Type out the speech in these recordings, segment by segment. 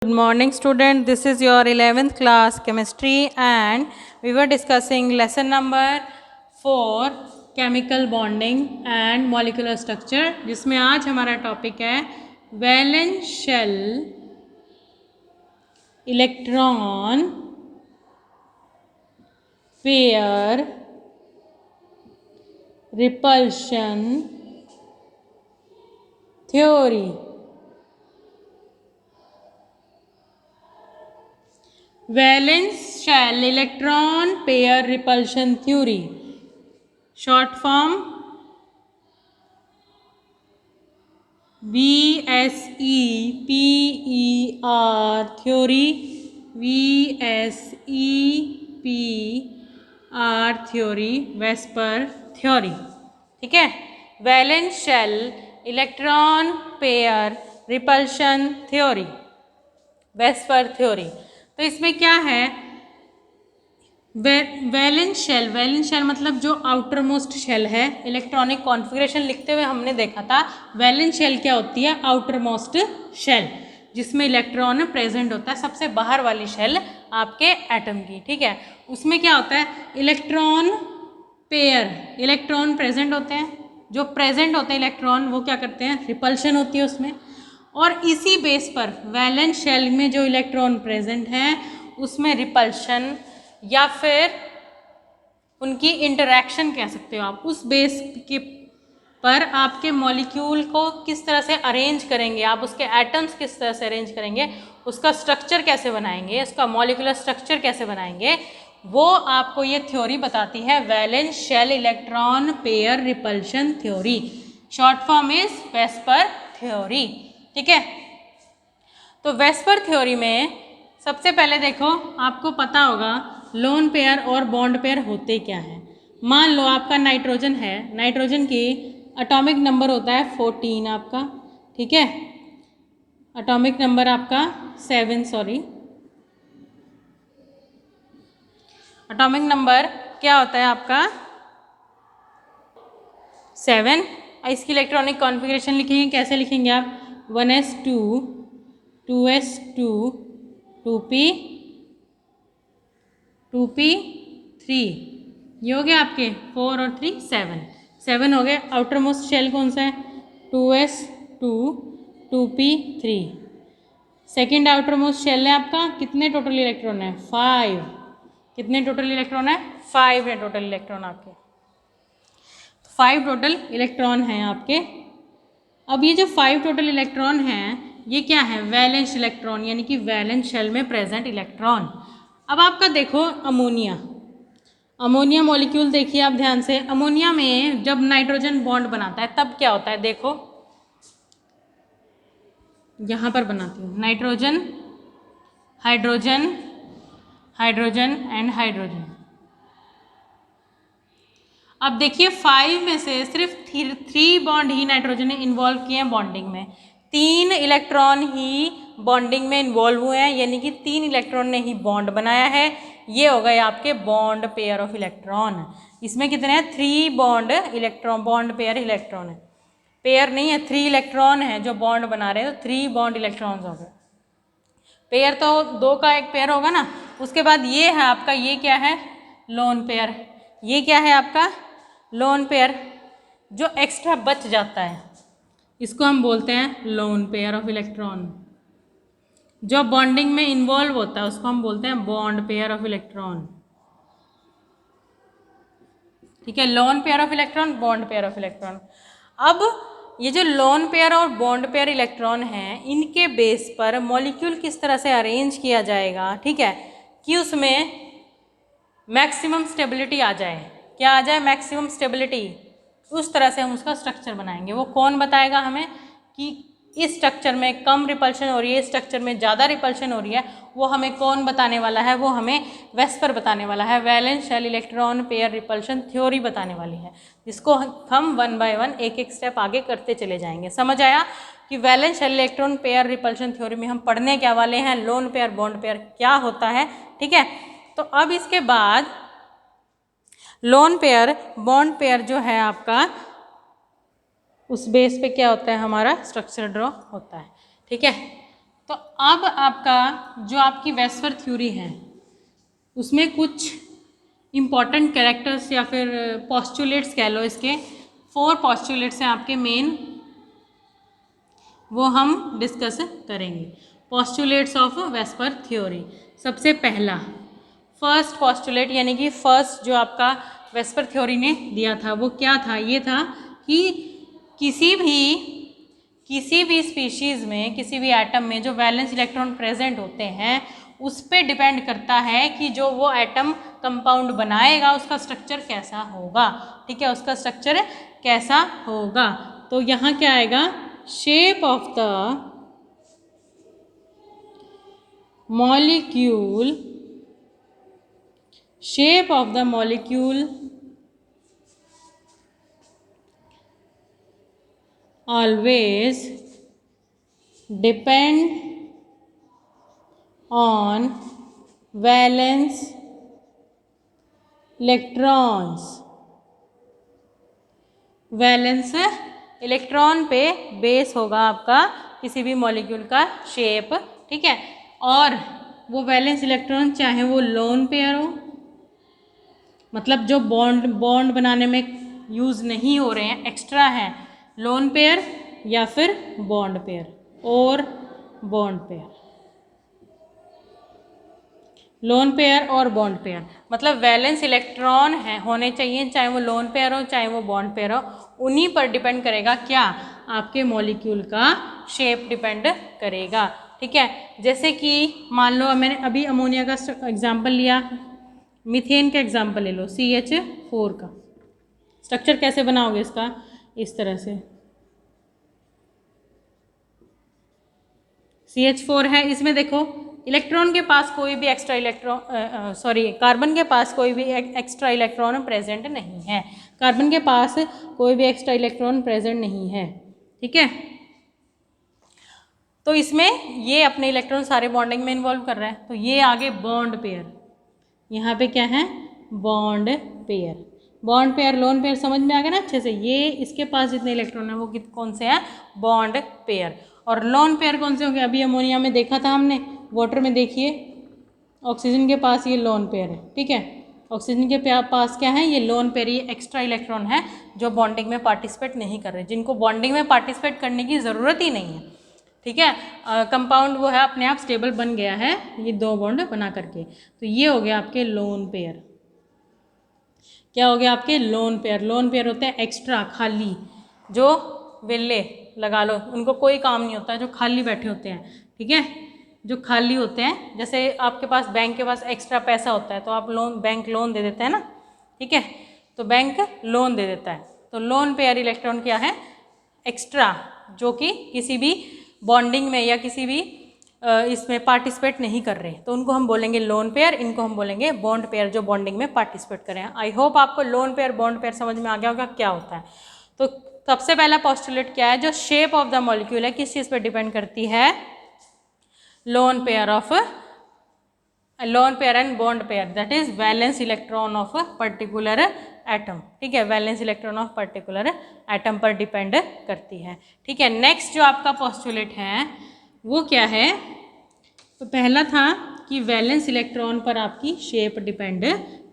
Good morning student, this is your 11th class chemistry and we were discussing lesson number 4 chemical bonding and molecular structure जिसमें आज हमारा topic है valence shell electron pair repulsion theory. Valence shell electron pair repulsion theory, short form VSEPER theory, VSEPER theory, VSEPR theory. ठीक है, valence shell electron pair repulsion theory, VSEPR theory. तो इसमें क्या है, वैलेंस शेल मतलब जो outermost shell है। Electronic configuration लिखते हुए हमने देखा था वैलेंस शेल क्या होती है, आउटर मोस्ट शेल जिसमें इलेक्ट्रॉन प्रेजेंट होता है, सबसे बाहर वाली शेल आपके एटम की। ठीक है, उसमें क्या होता है, इलेक्ट्रॉन पेयर, इलेक्ट्रॉन प्रेजेंट होते हैं, जो प्रेजेंट होते हैं इलेक्ट्रॉन वो क्या करते हैं, रिपल्शन होती है उसमें। और इसी बेस पर वैलेंस शेल में जो इलेक्ट्रॉन प्रेजेंट हैं उसमें रिपल्शन या फिर उनकी इंटरैक्शन कह सकते हो आप, उस बेस के पर आपके मॉलिक्यूल को किस तरह से अरेंज करेंगे, आप उसके एटम्स किस तरह से अरेंज करेंगे, उसका स्ट्रक्चर कैसे बनाएंगे, उसका मॉलिक्यूलर स्ट्रक्चर कैसे बनाएंगे, वो आपको ये थ्योरी बताती है valence shell electron pair repulsion theory. Short form is VSEPR theory. ठीक है, तो वेस्पर थ्योरी में सबसे पहले देखो, आपको पता होगा लोन पेयर और बॉन्ड पेयर होते क्या हैं। मान लो आपका नाइट्रोजन है, नाइट्रोजन की एटॉमिक नंबर होता है 14 आपका। ठीक है, एटॉमिक नंबर आपका 7, एटॉमिक नंबर क्या होता है आपका 7। इसकी इलेक्ट्रॉनिक कॉन्फ़िगरेशन लिखेंगे, कैसे लिखेंगे आप, 1s2 2s2 2p 2p3, ये हो गए आपके 4 और 3 7 हो गए। आउटर मोस्ट शेल कौन सा है, 2s2 2p3। Second outer most shell है आपका, कितने टोटल इलेक्ट्रॉन है, 5। कितने टोटल इलेक्ट्रॉन है, 5 है टोटल इलेक्ट्रॉन आपके, 5 टोटल इलेक्ट्रॉन हैं आपके। अब ये जो 5 टोटल इलेक्ट्रॉन हैं ये क्या है, वैलेंस इलेक्ट्रॉन, यानी कि वैलेंस शेल में प्रेजेंट इलेक्ट्रॉन। अब आपका देखो अमोनिया, अमोनिया मॉलिक्यूल देखिए आप ध्यान से। अमोनिया में जब नाइट्रोजन बॉन्ड बनाता है तब क्या होता है, देखो यहाँ पर बनाती हूँ, nitrogen hydrogen hydrogen and hydrogen. अब देखिए 5 में से सिर्फ 3 बॉन्ड ही नाइट्रोजन ने इन्वॉल्व किए हैं बॉन्डिंग में, 3 इलेक्ट्रॉन ही बॉन्डिंग में इन्वॉल्व हुए हैं, यानी कि 3 इलेक्ट्रॉन ने ही बॉन्ड बनाया है। ये हो गए आपके बॉन्ड पेयर ऑफ इलेक्ट्रॉन। इसमें कितने हैं, 3 bond electron, bond pair electron है, पेयर नहीं है, 3 इलेक्ट्रॉन है जो बॉन्ड बना रहे हैं, तो 3 बॉन्ड इलेक्ट्रॉन्स हो गए। पेयर तो 2 का एक पेयर होगा ना। उसके बाद ये है आपका, ये क्या है, लोन पेयर। ये क्या है आपका लोन पेयर, जो एक्स्ट्रा बच जाता है इसको हम बोलते हैं लोन पेयर ऑफ इलेक्ट्रॉन। जो बॉन्डिंग में इन्वॉल्व होता है उसको हम बोलते हैं बॉन्ड पेयर ऑफ इलेक्ट्रॉन। ठीक है, lone pair of electron, bond pair of electron. अब ये जो लोन पेयर और बॉन्ड पेयर इलेक्ट्रॉन हैं, इनके बेस पर मॉलिक्यूल किस तरह से अरेंज किया जाएगा, ठीक है, कि उसमें मैक्सिमम स्टेबिलिटी आ जाए। क्या आ जाए, मैक्सिमम स्टेबिलिटी। उस तरह से हम उसका स्ट्रक्चर बनाएंगे। वो कौन बताएगा हमें कि इस स्ट्रक्चर में कम रिपल्शन हो रही है, इस स्ट्रक्चर में ज़्यादा रिपल्शन हो रही है, वो हमें कौन बताने वाला है, वो हमें वेस्पर बताने वाला है, valence shell electron pair repulsion theory बताने वाली है, जिसको हम 1 बाय 1 एक एक स्टेप आगे करते चले जाएंगे। समझ आया कि valence shell electron pair repulsion theory में हम पढ़ने क्या वाले हैं, लोन पेयर बॉन्ड पेयर क्या होता है। ठीक है, तो अब इसके बाद लोन पेयर बॉन्ड पेयर जो है आपका, उस बेस पे क्या होता है, हमारा स्ट्रक्चर ड्रॉ होता है। ठीक है, तो अब आपका जो आपकी वेस्पर थ्योरी है उसमें कुछ इम्पॉर्टेंट कैरेक्टर्स या फिर पॉस्टुलेट्स कह लो, इसके 4 पॉस्टुलेट्स हैं आपके मेन, वो हम डिस्कस करेंगे। Postulates of VSEPR theory. सबसे पहला फर्स्ट पॉस्टुलेट यानी कि फर्स्ट जो आपका वेस्पर थ्योरी ने दिया था वो क्या था? ये था कि किसी भी स्पीशीज़ में, किसी भी एटम में जो वैलेंस इलेक्ट्रॉन प्रेजेंट होते हैं उस पे डिपेंड करता है कि जो वो एटम कंपाउंड बनाएगा उसका स्ट्रक्चर कैसा होगा। ठीक है, उसका स्ट्रक्चर कैसा होगा। तो यहाँ क्या आएगा? Shape of the molecule, shape of the molecule always depend on valence electrons। Valence electron पे बेस होगा आपका किसी भी मॉलिक्यूल का शेप। ठीक है, और वो वैलेंस इलेक्ट्रॉन चाहे वो लोन पेयर हो, मतलब जो बॉन्ड बनाने में यूज़ नहीं हो रहे हैं, एक्स्ट्रा हैं, लोन पेयर या फिर बॉन्ड पेयर और बॉन्ड पेयर, लोन पेयर और बॉन्ड पेयर, मतलब वैलेंस इलेक्ट्रॉन है होने चाहिए, चाहे वो लोन पेयर हो चाहे वो बॉन्ड पेयर हो। उन्हीं पर डिपेंड करेगा क्या? आपके मॉलिक्यूल का शेप डिपेंड करेगा। ठीक है, जैसे कि मान लो मैंने अभी अमोनिया का एग्जाम्पल लिया, मीथेन का एग्जाम्पल ले लो, CH4 का स्ट्रक्चर कैसे बनाओगे इसका? इस तरह से CH4 है, इसमें देखो इलेक्ट्रॉन के पास कोई भी एक्स्ट्रा इलेक्ट्रॉन, कार्बन के पास कोई भी एक्स्ट्रा इलेक्ट्रॉन प्रेजेंट नहीं है, कार्बन के पास कोई भी एक्स्ट्रा इलेक्ट्रॉन प्रेजेंट नहीं है। ठीक है, तो इसमें ये अपने इलेक्ट्रॉन सारे बॉन्डिंग में इन्वॉल्व कर रहा है, तो ये आगे बॉन्ड पेयर, यहाँ पे क्या है? Bond pair. Bond pair lone pair समझ में आ गया ना अच्छे से? ये इसके पास जितने इलेक्ट्रॉन है वो कौन से हैं? Bond pair. और लोन पेयर कौन से होंगे? अभी अमोनिया में देखा था हमने, वाटर में देखिए, ऑक्सीजन के पास ये लोन पेयर है। ठीक है, ऑक्सीजन के पास क्या है? ये लोन पेयर, ये एक्स्ट्रा इलेक्ट्रॉन है जो बॉन्डिंग में पार्टिसिपेट नहीं कर रहे, जिनको बॉन्डिंग में पार्टिसिपेट करने की ज़रूरत ही नहीं है। ठीक है, कंपाउंड वो है अपने आप स्टेबल बन गया है ये 2 बॉन्ड बना करके। तो ये हो गया आपके लोन पेयर। क्या हो गया आपके? Lone pair. लोन पेयर होते हैं एक्स्ट्रा, खाली, जो वेले लगा लो, उनको कोई काम नहीं होता, जो खाली बैठे होते हैं। ठीक है, जो खाली होते हैं, जैसे आपके पास बैंक के पास एक्स्ट्रा पैसा होता है तो आप बैंक लोन दे देते हैं ना। ठीक है, तो बैंक लोन दे देता है, तो लोन पेयर इलेक्ट्रॉन क्या है? एक्स्ट्रा, जो कि किसी भी बॉन्डिंग में या किसी भी इसमें पार्टिसिपेट नहीं कर रहे, तो उनको हम बोलेंगे लोन पेयर, इनको हम बोलेंगे बॉन्ड पेयर, जो बॉन्डिंग में पार्टिसिपेट करें। आई होप आपको लोन पेयर बॉन्ड पेयर समझ में आ गया होगा क्या होता है। तो सबसे पहला पोस्टुलेट क्या है? जो शेप ऑफ द मॉलिक्यूल है किस चीज़ पर डिपेंड करती है? Lone pair and bond pair, that is valence electron of particular atom. ठीक है, valence electron of particular atom पर डिपेंड करती है। ठीक है, नेक्स्ट जो आपका पोस्टुलेट है वो क्या है? तो पहला था कि वैलेंस इलेक्ट्रॉन पर आपकी शेप डिपेंड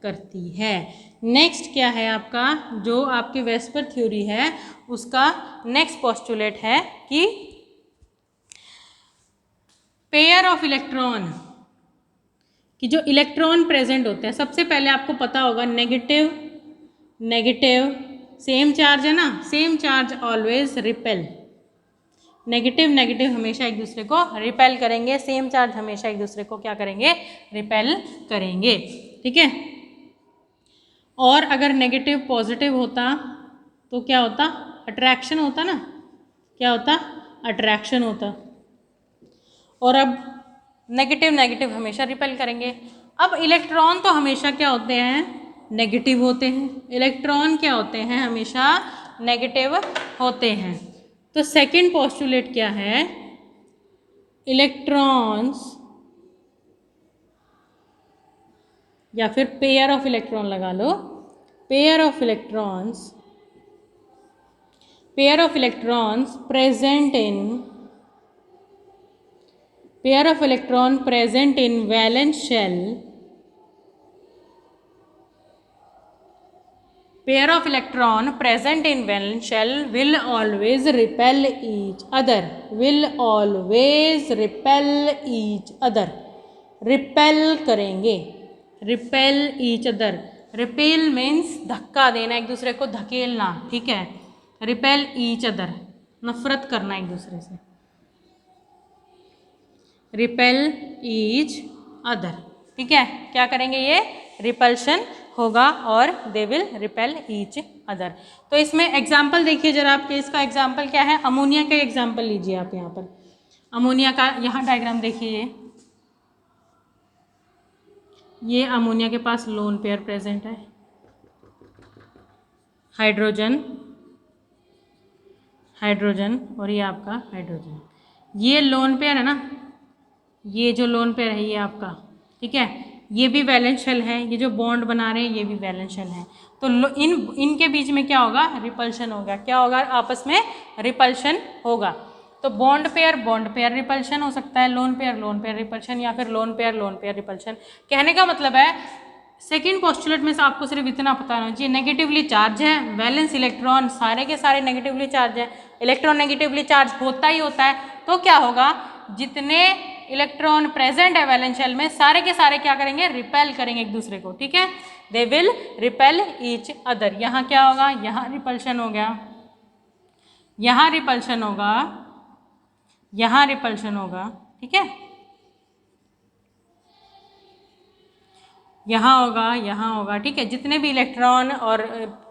करती है। नेक्स्ट क्या है आपका? जो आपकी वेस्पर थ्योरी है उसका नेक्स्ट पोस्टुलेट है कि पेयर ऑफ इलेक्ट्रॉन, कि जो इलेक्ट्रॉन प्रेजेंट होते हैं, सबसे पहले आपको पता होगा नेगेटिव सेम चार्ज है ना, same charge always repel, negative हमेशा एक दूसरे को रिपेल करेंगे, सेम चार्ज हमेशा एक दूसरे को क्या करेंगे? रिपेल करेंगे। ठीक है, और अगर नेगेटिव पॉजिटिव होता तो क्या होता? अट्रैक्शन होता ना, क्या होता? अट्रैक्शन होता। और अब नेगेटिव हमेशा रिपेल करेंगे। अब इलेक्ट्रॉन तो हमेशा क्या होते हैं? नेगेटिव होते हैं। इलेक्ट्रॉन क्या होते हैं? हमेशा नेगेटिव होते हैं। तो सेकंड पोस्टुलेट क्या है? इलेक्ट्रॉन्स या फिर पेयर ऑफ इलेक्ट्रॉन लगा लो, pair of electrons present in pair of electron present in valence shell, pair of electron present in valence shell will always repel each other, will always repel each other, repel करेंगे, repel each other, repel means धक्का देना, एक दूसरे को धकेलना, ठीक है, repel each other नफरत करना एक दूसरे से, repel each other, ठीक है, क्या करेंगे ये रिपल्शन होगा और they will repel each other. तो इसमें एग्जाम्पल देखिए जरा, आपके इसका एग्जाम्पल क्या है, अमोनिया का एग्जाम्पल लीजिए आप यहाँ पर, अमोनिया का यहाँ डायग्राम देखिए, ये अमोनिया के पास लोन पेयर प्रेजेंट है, हाइड्रोजन हाइड्रोजन और ये आपका हाइड्रोजन, ये लोन पेयर है ना, ये जो लोन पेयर है ये आपका, ठीक है, ये भी वैलेंस शेल है, ये जो बॉन्ड बना रहे हैं ये भी वैलेंस शेल है, तो इनके बीच में क्या होगा, रिपल्शन होगा, क्या होगा, आपस में रिपल्शन होगा। तो बॉन्ड पेयर रिपल्शन हो सकता है, लोन पेयर रिपल्शन, या फिर लोन पेयर रिपल्शन। कहने का मतलब है सेकेंड पोस्टुलेट में से आपको सिर्फ इतना पता होना चाहिए, नेगेटिवली चार्ज है, वैलेंस इलेक्ट्रॉन सारे के सारे नेगेटिवली चार्ज है, इलेक्ट्रॉन नेगेटिवली चार्ज होता ही होता है, तो क्या होगा, जितने इलेक्ट्रॉन प्रेजेंट है वैलेंस शेल में सारे के सारे क्या करेंगे, रिपेल करेंगे एक दूसरे को, ठीक है, they will repel each other. यहाँ क्या होगा, यहाँ रिपल्शन हो गया, यहाँ रिपल्शन होगा, यहाँ रिपल्शन होगा, ठीक है, यहाँ होगा, ठीक है, जितने भी इलेक्ट्रॉन और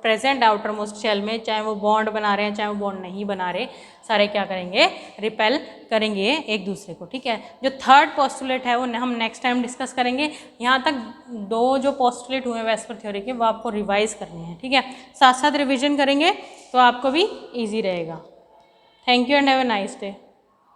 प्रेजेंट आउटर मोस्ट शेल में, चाहे वो बॉन्ड बना रहे हैं चाहे वो बॉन्ड नहीं बना रहे, सारे क्या करेंगे, रिपेल करेंगे एक दूसरे को, ठीक है। जो थर्ड पोस्टुलेट है वो हम नेक्स्ट टाइम डिस्कस करेंगे। यहाँ तक दो जो पोस्टुलेट हुए वेस्पर थ्योरी के वो आपको रिवाइज करने हैं, ठीक है, साथ साथ रिविजन करेंगे तो आपको भी ईजी रहेगा। Thank you and have a nice day.